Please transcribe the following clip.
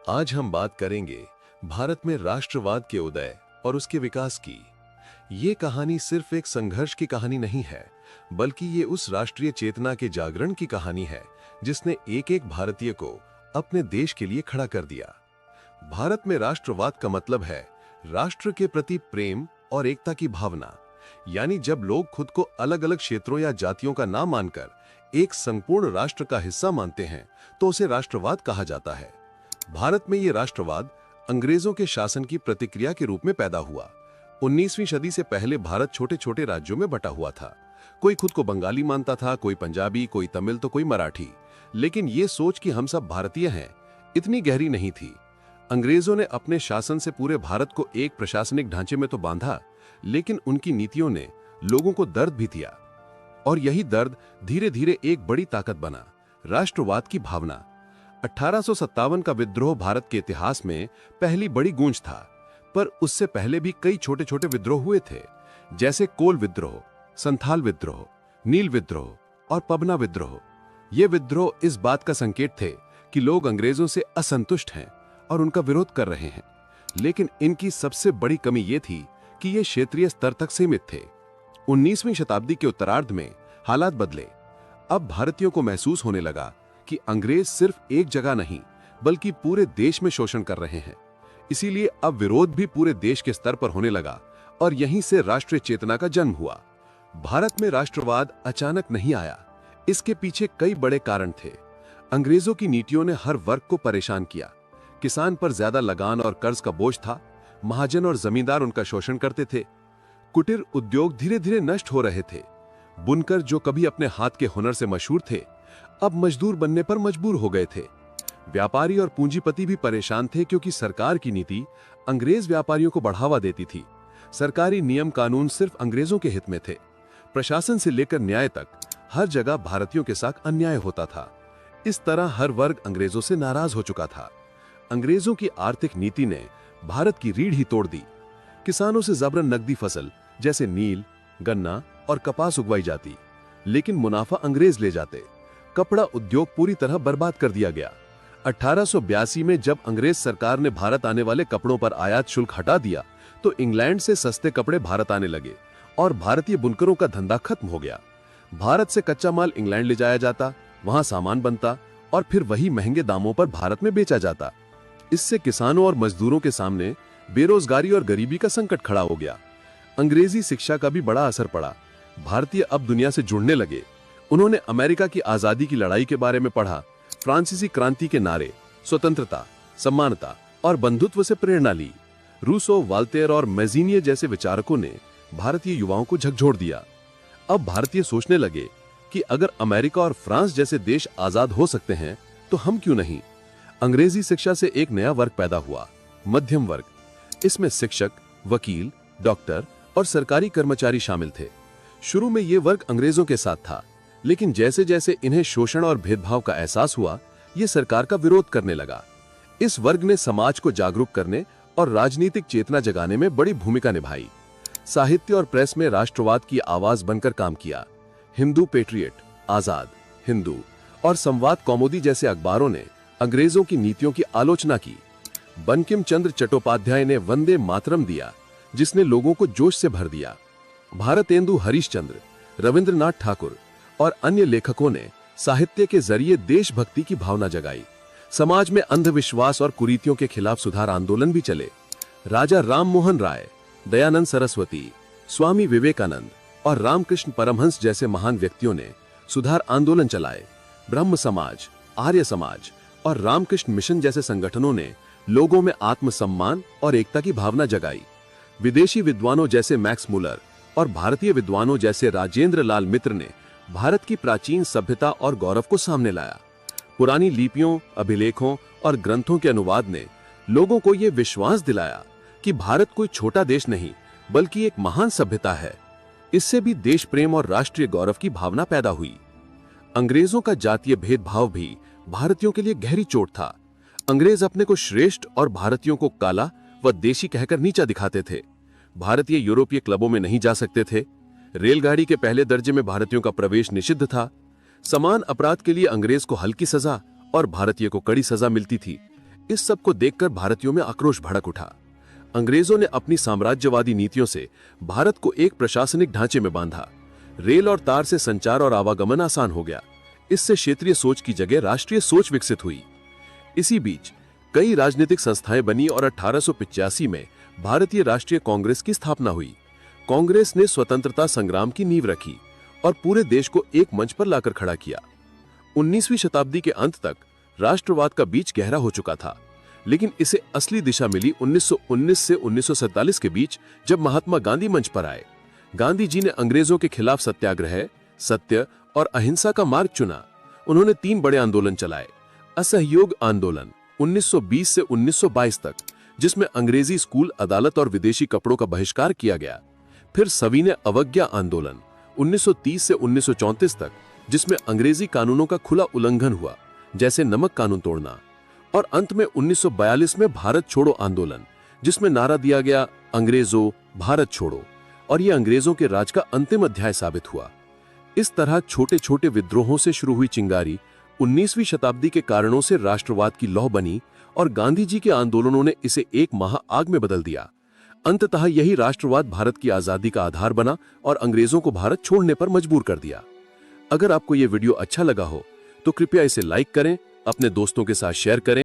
आज हम बात करेंगे भारत में राष्ट्रवाद के उदय और उसके विकास की। ये कहानी सिर्फ एक संघर्ष की कहानी नहीं है, बल्कि ये उस राष्ट्रीय चेतना के जागरण की कहानी है जिसने एक एक भारतीय को अपने देश के लिए खड़ा कर दिया। भारत में राष्ट्रवाद का मतलब है राष्ट्र के प्रति प्रेम और एकता की भावना। यानी जब लोग खुद को अलग अलग क्षेत्रों या जातियों का ना मानकर एक संपूर्ण राष्ट्र का हिस्सा मानते हैं तो उसे राष्ट्रवाद कहा जाता है। भारत में ये राष्ट्रवाद अंग्रेजों के शासन की प्रतिक्रिया के रूप में पैदा हुआ। 19वीं सदी से पहले भारत छोटे छोटे राज्यों में बटा हुआ था। कोई खुद को बंगाली मानता था, कोई पंजाबी, कोई तमिल तो कोई मराठी। लेकिन ये सोच कि हम सब भारतीय हैं इतनी गहरी नहीं थी। अंग्रेजों ने अपने शासन से पूरे भारत को एक प्रशासनिक ढांचे में तो बांधा, लेकिन उनकी नीतियों ने लोगों को दर्द भी दिया। और यही दर्द धीरे धीरे एक बड़ी ताकत बना, राष्ट्रवाद की भावना। 1857 का विद्रोह भारत के इतिहास में पहली बड़ी गूंज था, पर उससे पहले भी कई छोटे छोटे विद्रोह हुए थे, जैसे कोल विद्रोह, संथाल विद्रोह, नील विद्रोह और पबना विद्रोह। ये विद्रोह इस बात का संकेत थे कि लोग अंग्रेजों से असंतुष्ट हैं और उनका विरोध कर रहे हैं। लेकिन इनकी सबसे बड़ी कमी ये थी कि ये क्षेत्रीय स्तर तक सीमित थे। 19वीं शताब्दी के उत्तरार्ध में हालात बदले। अब भारतीयों को महसूस होने लगा कि अंग्रेज सिर्फ एक जगह नहीं बल्कि पूरे देश में शोषण कर रहे हैं। इसीलिए अब विरोध भी पूरे देश के स्तर पर होने लगा और यहीं से राष्ट्रीय चेतना का जन्म हुआ। भारत में राष्ट्रवाद अचानक नहीं आया, इसके पीछे कई बड़े कारण थे। अंग्रेजों की नीतियों ने हर वर्ग को परेशान किया। किसान पर ज्यादा लगान और कर्ज का बोझ था, महाजन और जमींदार उनका शोषण करते थे। कुटीर उद्योग धीरे धीरे नष्ट हो रहे थे। बुनकर जो कभी अपने हाथ के हुनर से मशहूर थे, अब मजदूर बनने पर मजबूर हो गए थे। व्यापारी और पूंजीपति भी परेशान थे क्योंकि सरकार की नीति अंग्रेज व्यापारियों को बढ़ावा देती थी। सरकारी नियम कानून सिर्फ अंग्रेजों के हित में थे। प्रशासन से लेकर न्याय तक हर जगह भारतीयों के साथ अन्याय होता था। इस तरह हर वर्ग अंग्रेजों से नाराज हो चुका था। अंग्रेजों की आर्थिक नीति ने भारत की रीढ़ ही तोड़ दी। किसानों से जबरन नकदी फसल जैसे नील, गन्ना और कपास उगवाई जाती, लेकिन मुनाफा अंग्रेज ले जाते। कपड़ा उद्योग पूरी तरह बर्बाद कर दिया गया। 1882 में जब अंग्रेज सरकार ने भारत आने वाले कपड़ों पर आयात शुल्क हटा दिया तो इंग्लैंड से सस्ते कपड़े भारत आने लगे और भारतीय बुनकरों का धंधा खत्म हो गया। भारत से कच्चा माल इंग्लैंड ले जाया जाता, वहां सामान बनता और फिर वही महंगे दामों पर भारत में बेचा जाता। इससे किसानों और मजदूरों के सामने बेरोजगारी और गरीबी का संकट खड़ा हो गया। अंग्रेजी शिक्षा का भी बड़ा असर पड़ा। भारतीय अब दुनिया से जुड़ने लगे। उन्होंने अमेरिका की आजादी की लड़ाई के बारे में पढ़ा, फ्रांसीसी क्रांति के नारे, स्वतंत्रता, समानता और बंधुत्व से प्रेरणा ली। रूसो, वाल्तेयर और मैजीनिए जैसे विचारकों ने भारतीय युवाओं को झकझोर दिया। अब भारतीय सोचने लगे कि अगर अमेरिका और फ्रांस जैसे देश आजाद हो सकते हैं तो हम क्यों नहीं। अंग्रेजी शिक्षा से एक नया वर्ग पैदा हुआ, मध्यम वर्ग। इसमें शिक्षक, वकील, डॉक्टर और सरकारी कर्मचारी शामिल थे। शुरू में यह वर्ग अंग्रेजों के साथ था, लेकिन जैसे जैसे इन्हें शोषण और भेदभाव का एहसास हुआ, ये सरकार का विरोध करने लगा। इस वर्ग ने समाज को जागरूक करने और राजनीतिक चेतना जगाने में बड़ी भूमिका निभाई। साहित्य और प्रेस में राष्ट्रवाद की आवाज बनकर काम किया। हिंदू पेट्रियट, आजाद, हिंदू और संवाद कौमुदी जैसे अखबारों ने अंग्रेजों की नीतियों की आलोचना की। बंकिम चंद्र चट्टोपाध्याय ने वंदे मातरम दिया, जिसने लोगों को जोश से भर दिया। भारतेंदु हरीशचंद्र, रविंद्रनाथ ठाकुर और अन्य लेखकों ने साहित्य के जरिए देशभक्ति की भावना जगाई। समाज में अंधविश्वास और कुरीतियों के खिलाफ सुधार आंदोलन भी चले। राजा राम मोहन राय, दयानंद सरस्वती, स्वामी विवेकानंद और रामकृष्ण परमहंस जैसे महान व्यक्तियों ने सुधार आंदोलन चलाए। ब्रह्म समाज, आर्य समाज और रामकृष्ण मिशन जैसे संगठनों ने लोगों में आत्मसम्मान और एकता की भावना जगाई। विदेशी विद्वानों जैसे मैक्स मुलर और भारतीय विद्वानों जैसे राजेंद्र लाल मित्र ने भारत की प्राचीन सभ्यता और गौरव को सामने लाया। पुरानी लिपियों, अभिलेखों और ग्रंथों के अनुवाद ने लोगों को यह विश्वास दिलाया कि भारत कोई छोटा देश नहीं बल्कि एक महान सभ्यता है। इससे भी देश प्रेम और राष्ट्रीय गौरव की भावना पैदा हुई। अंग्रेजों का जातीय भेदभाव भी भारतीयों के लिए गहरी चोट था। अंग्रेज अपने को श्रेष्ठ और भारतीयों को काला व देशी कहकर नीचा दिखाते थे। भारतीय यूरोपीय क्लबों में नहीं जा सकते थे। रेलगाड़ी के पहले दर्जे में भारतीयों का प्रवेश निषिद्ध था। समान अपराध के लिए अंग्रेज को हल्की सजा और भारतीय को कड़ी सजा मिलती थी। इस सब को देखकर भारतीयों में आक्रोश भड़क उठा। अंग्रेजों ने अपनी साम्राज्यवादी नीतियों से भारत को एक प्रशासनिक ढांचे में बांधा। रेल और तार से संचार और आवागमन आसान हो गया। इससे क्षेत्रीय सोच की जगह राष्ट्रीय सोच विकसित हुई। इसी बीच कई राजनीतिक संस्थाएं बनी और 1885 में भारतीय राष्ट्रीय कांग्रेस की स्थापना हुई। कांग्रेस ने स्वतंत्रता संग्राम की नींव रखी और पूरे देश को एक मंच पर लाकर खड़ा किया। 19वीं शताब्दी के अंत तक राष्ट्रवाद का बीज गहरा हो चुका था, लेकिन इसे असली दिशा मिली 1919 से 1947 के बीच, जब महात्मा गांधी मंच पर आए। गांधी जी ने अंग्रेजों के खिलाफ सत्याग्रह, सत्य और अहिंसा का मार्ग चुना। उन्होंने 3 बड़े आंदोलन चलाए। असहयोग आंदोलन 1920 से 1922 तक, जिसमें अंग्रेजी स्कूल, अदालत और विदेशी कपड़ों का बहिष्कार किया गया। फिर सविनय अवज्ञा आंदोलन 1930 से 1934 तक, जिसमें अंग्रेजी कानूनों का खुला उल्लंघन हुआ, जैसे नमक कानून तोड़ना। और अंत में 1942 में भारत छोड़ो आंदोलन, जिसमें नारा दिया गया अंग्रेजों भारत छोड़ो, और यह अंग्रेजों के राज का अंतिम अध्याय साबित हुआ। इस तरह छोटे छोटे विद्रोहों से शुरू हुई चिंगारी 19वीं शताब्दी के कारणों से राष्ट्रवाद की लौ बनी और गांधी जी के आंदोलनों ने इसे एक महाआग में बदल दिया। अंततः यही राष्ट्रवाद भारत की आजादी का आधार बना और अंग्रेजों को भारत छोड़ने पर मजबूर कर दिया। अगर आपको यह वीडियो अच्छा लगा हो तो कृपया इसे लाइक करें, अपने दोस्तों के साथ शेयर करें